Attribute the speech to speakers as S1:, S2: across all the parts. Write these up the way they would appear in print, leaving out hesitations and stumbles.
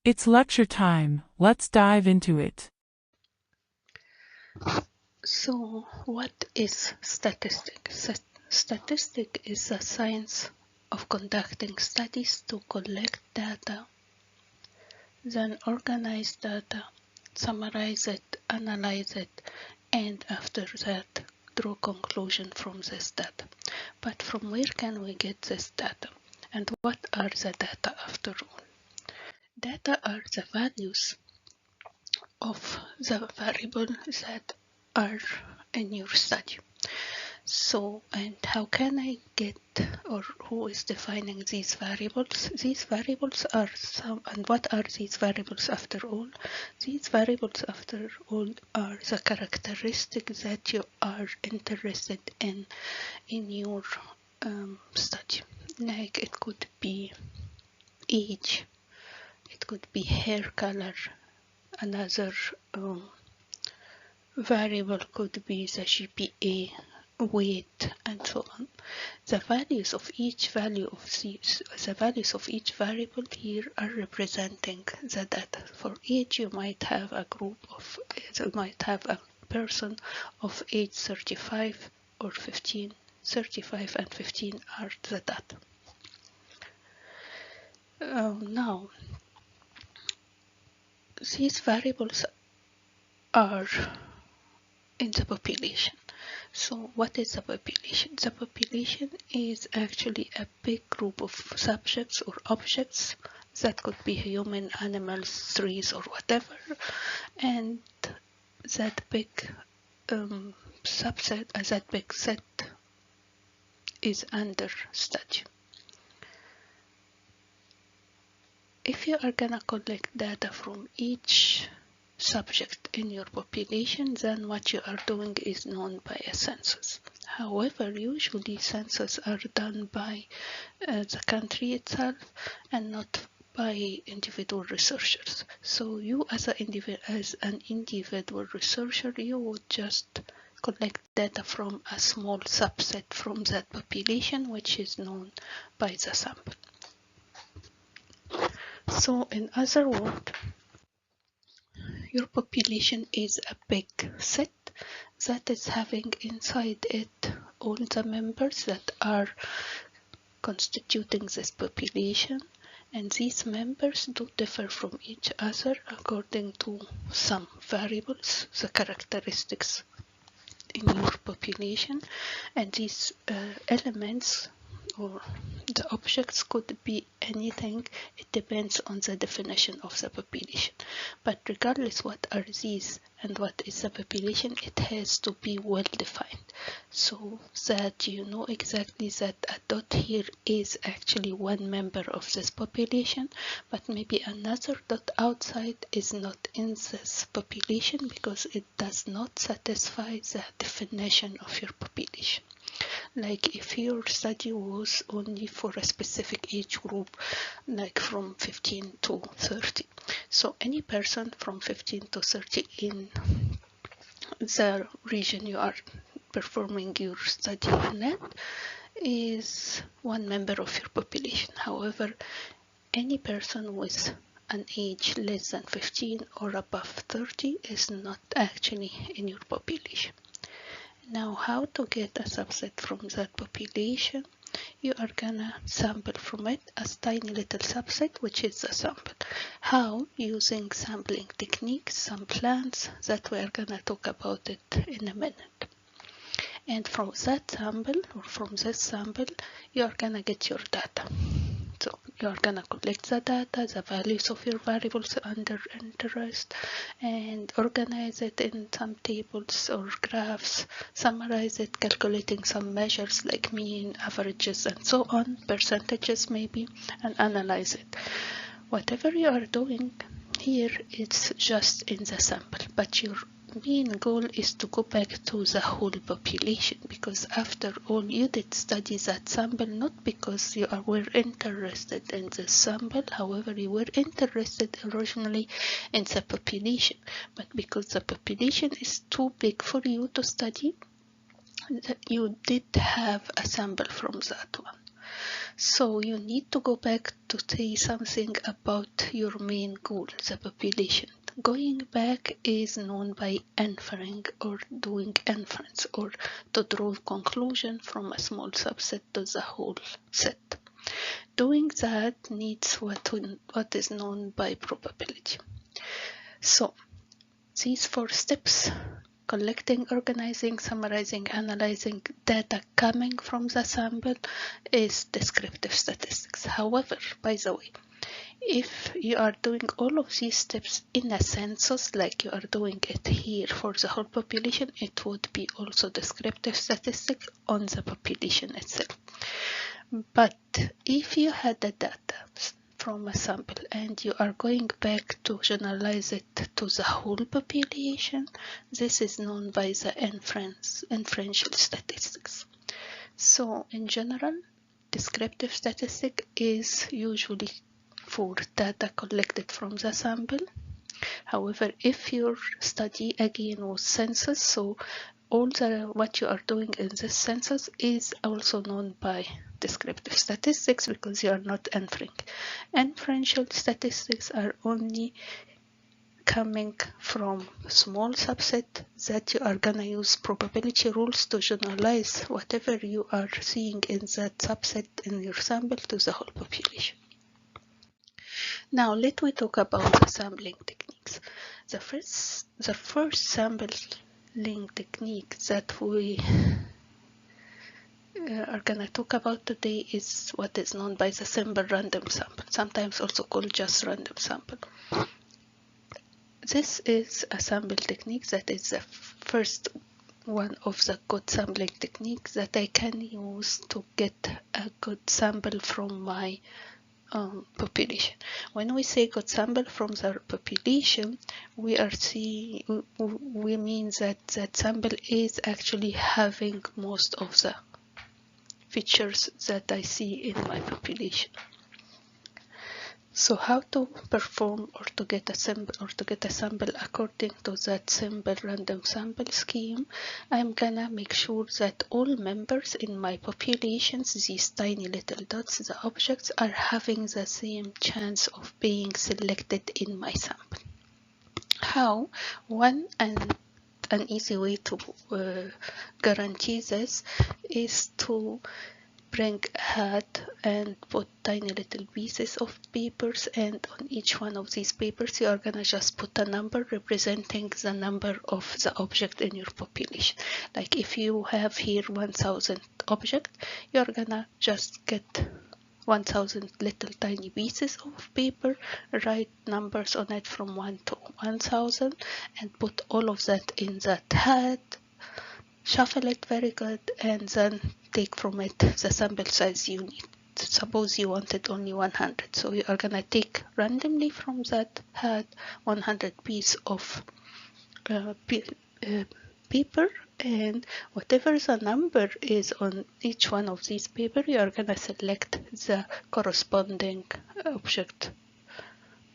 S1: It's lecture time. Let's dive into it.
S2: So, what is statistics? Statistic is the science of conducting studies to collect data, then organize data, summarize it, analyze it, and after that, draw conclusion from this data. But from where can we get this data? And what are the data after all? Data are the values of the variable that are in your study. So, and how can I get, or who is defining these variables? These variables are and what are these variables after all? These variables after all are the characteristics that you are interested in your study. Like it could be age, it could be hair color, another variable could be the GPA, weight, and so on. The values of each variable here are representing the data. For each, you might have a person of age 35 or 15. 35 and 15 are the data. Now, these variables are in the population. So what is the population? The population is actually a big group of subjects or objects that could be human, animals, trees, or whatever, and that big that big set is under study. If you are gonna collect data from each subject in your population, then what you are doing is known by a census. However, usually census are done by the country itself and not by individual researchers. So you as an individual researcher, you would just collect data from a small subset from that population, which is known by the sample. So in other words, your population is a big set that is having inside it all the members that are constituting this population, and these members do differ from each other according to some variables, the characteristics in your population, and these elements or the objects could be anything. It depends on the definition of the population. But regardless what are these and what is the population, it has to be well defined so that you know exactly that a dot here is actually one member of this population, but maybe another dot outside is not in this population because it does not satisfy the definition of your population. Like if your study was only for a specific age group, like from 15 to 30. So any person from 15 to 30 in the region you are performing your study in it is one member of your population. However, any person with an age less than 15 or above 30 is not actually in your population. Now, how to get a subset from that population? You are gonna sample from it a tiny little subset, which is the sample. How? Using sampling techniques, some plans that we are gonna talk about it in a minute. And from that sample, or from this sample, you are gonna get your data. So you are gonna collect the data, the values of your variables under interest, and organize it in some tables or graphs, summarize it, calculating some measures like mean, averages, and so on, percentages maybe, and analyze it. Whatever you are doing here, it's just in the sample, but your main goal is to go back to the whole population, because after all you did study that sample not because you were interested in the sample, however you were interested originally in the population, but because the population is too big for you to study, you did have a sample from that one. So you need to go back to say something about your main goal, the population. Going back is known by inferring or doing inference, or to draw conclusion from a small subset to the whole set. Doing that needs what is known by probability. So these 4 steps: collecting, organizing, summarizing, analyzing data coming from the sample, is descriptive statistics. However, by the way, if you are doing all of these steps in a census, like you are doing it here for the whole population, it would be also descriptive statistics on the population itself. But if you had the data from a sample and you are going back to generalize it to the whole population, this is known by the inferential statistics. So in general, descriptive statistic is usually for data collected from the sample. However, if your study again was census, so all what you are doing in this census is also known by descriptive statistics, because you are not inferring. Inferential statistics are only coming from small subset that you are gonna use probability rules to generalize whatever you are seeing in that subset in your sample to the whole population. Now let me talk about the sampling techniques. The first sampling technique that we are gonna talk about today is what is known by the simple random sample, sometimes also called just random sample. This is a sample technique that is the first one of the good sampling techniques that I can use to get a good sample from my population. When we say good sample from the population, we mean that that sample is actually having most of the features that I see in my population. So how to perform or to get a sample according to that simple random sample scheme? I'm gonna make sure that all members in my populations, these tiny little dots, the objects, are having the same chance of being selected in my sample. How? An easy way to guarantee this is to bring a hat and put tiny little pieces of papers, and on each one of these papers you are gonna just put a number representing the number of the object in your population. Like if you have here 1000 object, you're gonna just get 1000 little tiny pieces of paper, write numbers on it from 1 to 1000, and put all of that in that hat, shuffle it very good, and then take from it the sample size you need. Suppose you wanted only 100, so you are gonna take randomly from that hat 100 piece of paper, and whatever the number is on each one of these paper, you are gonna select the corresponding object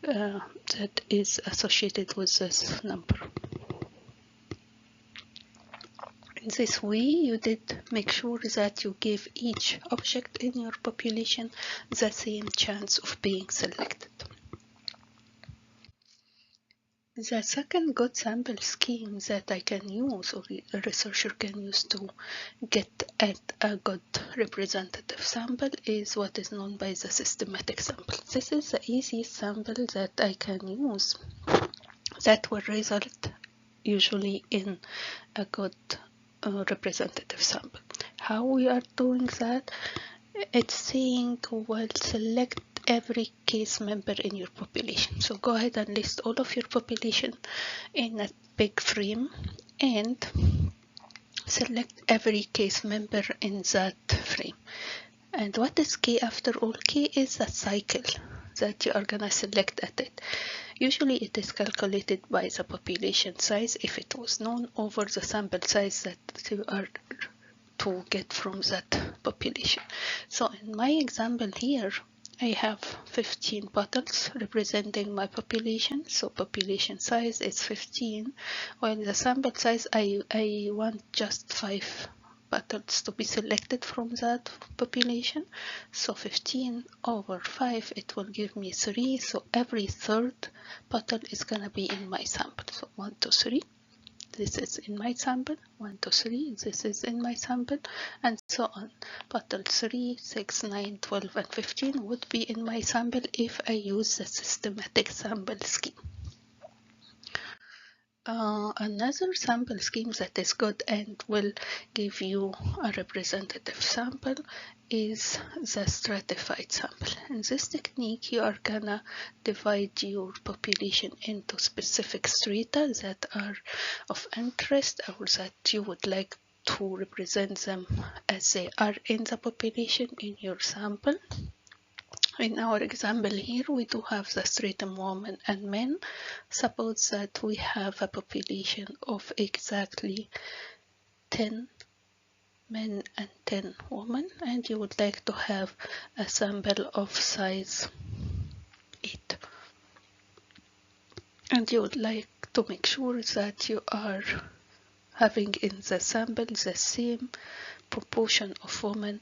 S2: that is associated with this number. In this way, you did make sure that you give each object in your population the same chance of being selected. The second good sample scheme that I can use, or a researcher can use to get at a good representative sample, is what is known by the systematic sample. This is the easiest sample that I can use that will result usually in a good representative sample. How we are doing that? It's saying, well, select every case member in your population. So go ahead and list all of your population in a big frame and select every case member in that frame. And what is K after all? K is a cycle that you are gonna select at it. Usually it is calculated by the population size, if it was known, over the sample size that you are to get from that population. So in my example here, I have 15 bottles representing my population. So population size is 15, while the sample size I want just 5 petals to be selected from that population. So 15 over 5, it will give me 3. So every third petal is going to be in my sample. So 1, 2, 3. This is in my sample. 1, 2, 3. This is in my sample, and so on. Petal 3, 6, 9, 12, and 15 would be in my sample if I use the systematic sample scheme. Another sample scheme that is good and will give you a representative sample is the stratified sample. In this technique, you are gonna divide your population into specific strata that are of interest or that you would like to represent them as they are in the population in your sample. In our example here, we do have the stratum women and men. Suppose that we have a population of exactly 10 men and 10 women, and you would like to have a sample of size 8. And you would like to make sure that you are having in the sample the same proportion of women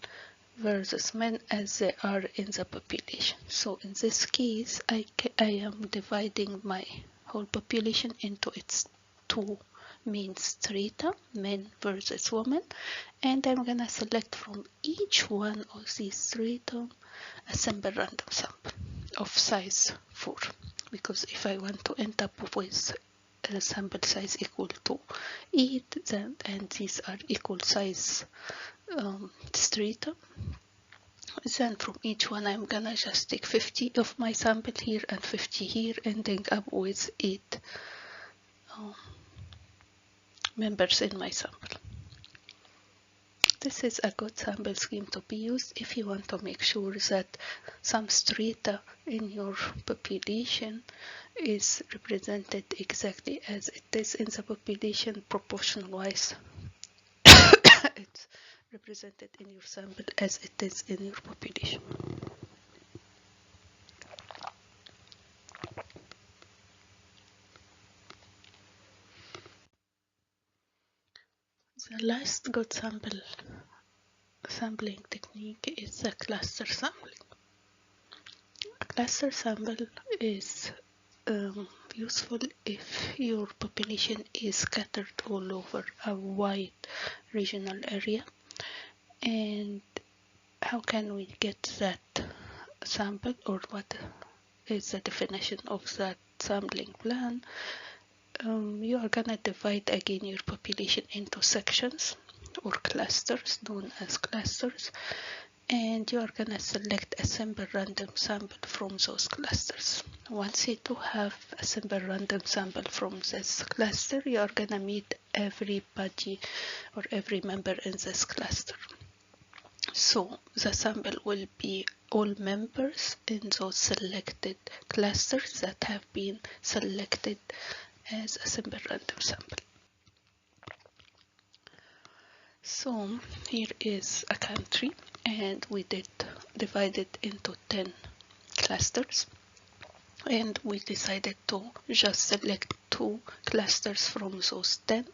S2: versus men as they are in the population. So in this case, I am dividing my whole population into its two main strata, men versus women, and I'm gonna select from each one of these strata a simple random sample of size 4, because if I want to end up with a sample size equal to 8, then, and these are equal size strata, then from each one I'm gonna just take 50 of my sample here and 50 here, ending up with 8 members in my sample. This is a good sample scheme to be used if you want to make sure that some strata in your population is represented exactly as it is in the population, proportional wise. It's represented in your sample as it is in your population. The last good sampling technique is the cluster sampling. A cluster sample is useful if your population is scattered all over a wide regional area. And how can we get that sample, or what is the definition of that sampling plan? You are gonna divide again your population into sections or clusters, known as clusters, and you are gonna select a simple random sample from those clusters. Once you do have a simple random sample from this cluster, you are gonna meet everybody or every member in this cluster. So the sample will be all members in those selected clusters that have been selected as a simple random sample. So here is a country, and we did divide it into 10 clusters, and we decided to just select 2 clusters from those 10,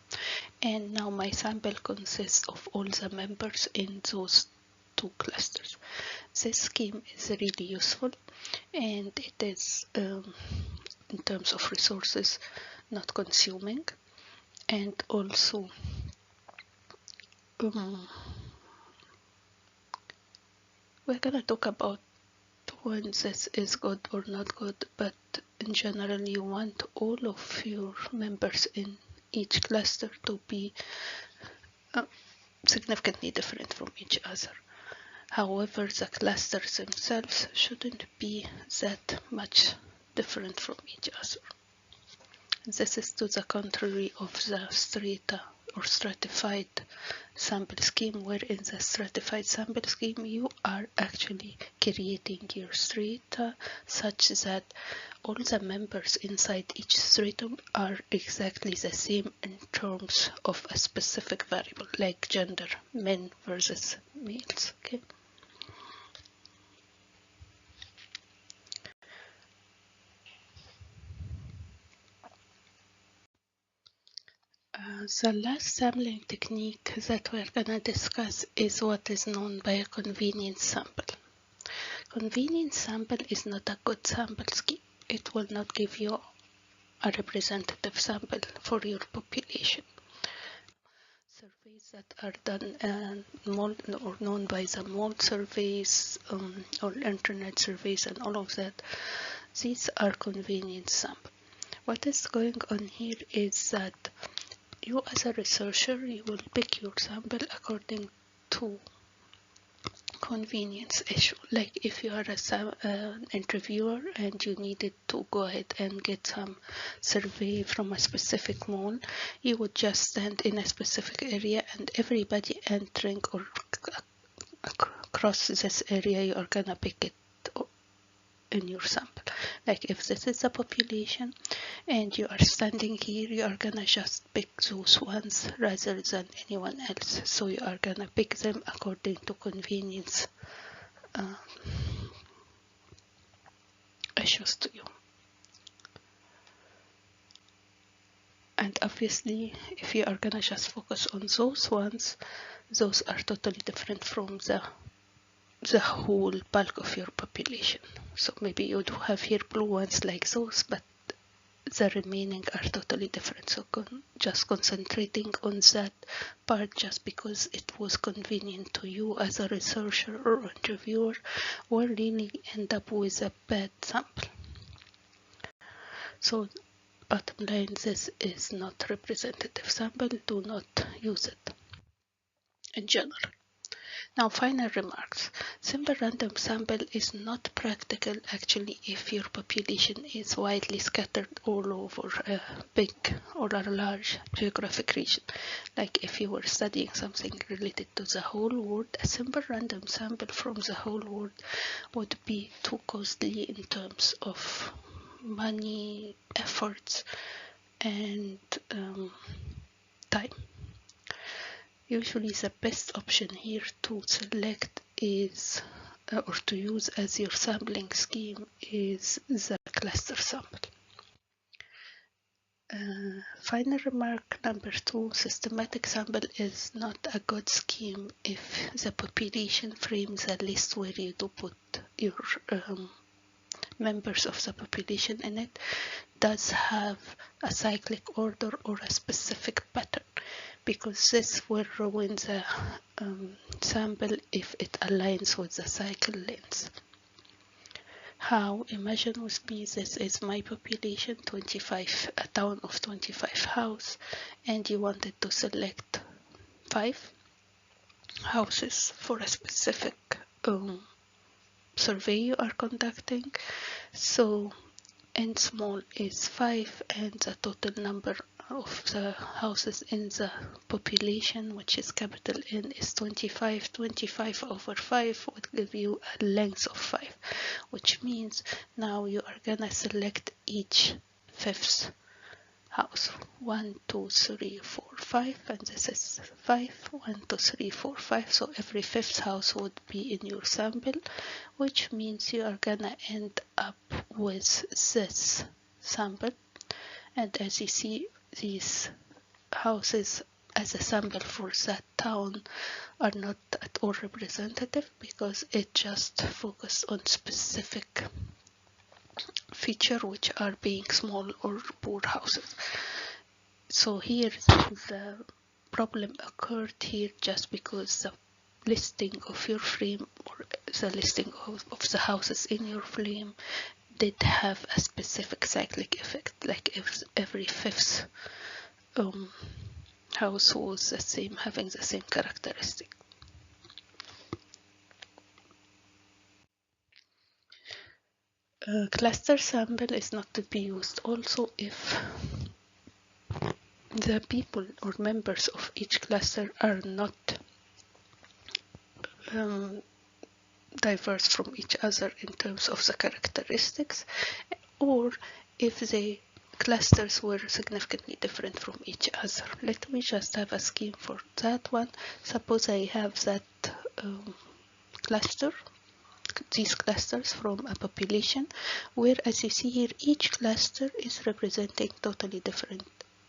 S2: and now my sample consists of all the members in those 2 clusters. This scheme is really useful, and it is in terms of resources not consuming, and also we're gonna talk about when this is good or not good, but in general you want all of your members in each cluster to be significantly different from each other. However, the clusters themselves shouldn't be that much different from each other. This is to the contrary of the strata or stratified sample scheme, where in the stratified sample scheme you are actually creating your strata such that all the members inside each stratum are exactly the same in terms of a specific variable, like gender, men versus males. Okay. The last sampling technique that we're going to discuss is what is known by a convenience sample. Convenience sample is not a good sample scheme. It will not give you a representative sample for your population. Surveys that are done mold, or known by the mold surveys or internet surveys and all of that, these are convenience samples. What is going on here is that you as a researcher, you will pick your sample according to convenience issue. Like if you are an interviewer and you needed to go ahead and get some survey from a specific mall, you would just stand in a specific area and everybody entering or across this area, you are gonna pick it in your sample. Like if this is the population and you are standing here, you are gonna just pick those ones rather than anyone else. So you are gonna pick them according to convenience issues to you. And obviously, if you are gonna just focus on those ones, those are totally different from the whole bulk of your population. So maybe you do have here blue ones like those, but the remaining are totally different. So just concentrating on that part just because it was convenient to you as a researcher or interviewer will really end up with a bad sample. So bottom line, this is not representative sample. Do not use it in general. Now, final remarks. Simple random sample is not practical actually if your population is widely scattered all over a big or a large geographic region. Like if you were studying something related to the whole world, a simple random sample from the whole world would be too costly in terms of money, efforts, and time. Usually the best option here to select is or to use as your sampling scheme is the cluster sample. Final remark number 2, systematic sample is not a good scheme if the population frames a list where you do put your members of the population in it does have a cyclic order or a specific pattern, because this will ruin the sample if it aligns with the cycle length. How? Imagine with me, this is my population, 25, a town of 25 houses, and you wanted to select 5 houses for a specific survey you are conducting. So n small is 5 and the total number of the houses in the population, which is capital N, is 25. 25 over 5 would give you a length of 5, which means now you are gonna select each fifth house. 1, 2, 3, 4, 5, and this is 5. 1, 2, 3, 4, 5. So every fifth house would be in your sample, which means you are gonna end up with this sample. And as you see, these houses as a sample for that town are not at all representative because it just focused on specific feature, which are being small or poor houses. So here the problem occurred here just because the listing of your frame or the listing of the houses in your frame did have a specific cyclic effect, like if every fifth house was the same, having the same characteristic. Cluster sample is not to be used also if the people or members of each cluster are not diverse from each other in terms of the characteristics, or if the clusters were significantly different from each other. Let me just have a scheme for that one. Suppose I have that cluster, these clusters from a population, where as you see here, each cluster is representing totally different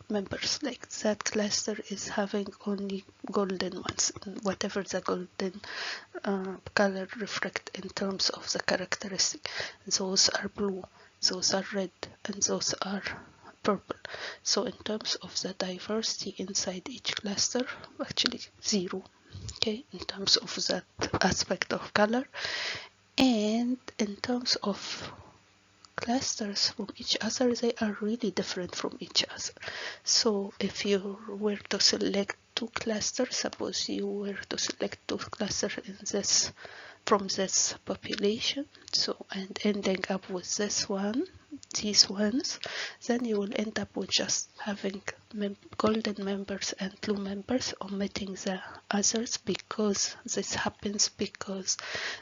S2: members, like that cluster is having only golden ones, whatever the golden color reflect in terms of the characteristic. Those are blue, those are red, and those are purple. So in terms of the diversity inside each cluster, actually 0, okay, in terms of that aspect of color. And in terms of clusters from each other, they are really different from each other. So if you were to select 2 clusters, suppose you were to select 2 clusters in this from this population, so and ending up with this one, these ones, then you will end up with just having golden members and blue members, omitting the others, because this happens because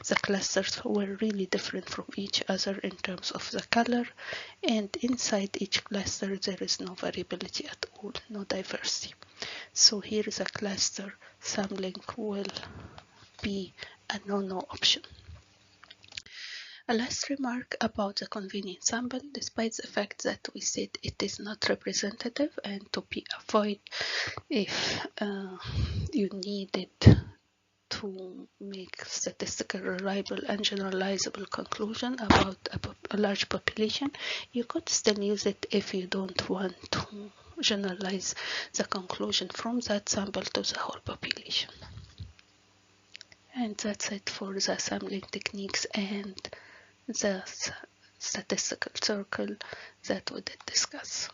S2: the clusters were really different from each other in terms of the color, and inside each cluster there is no variability at all, no diversity. So here is a cluster sampling will be a no option. A last remark about the convenient sample, despite the fact that we said it is not representative and to be avoided if you needed to make statistical reliable and generalizable conclusion about a large population, you could still use it if you don't want to generalize the conclusion from that sample to the whole population. And that's it for the sampling techniques and the statistical circle that we did discuss.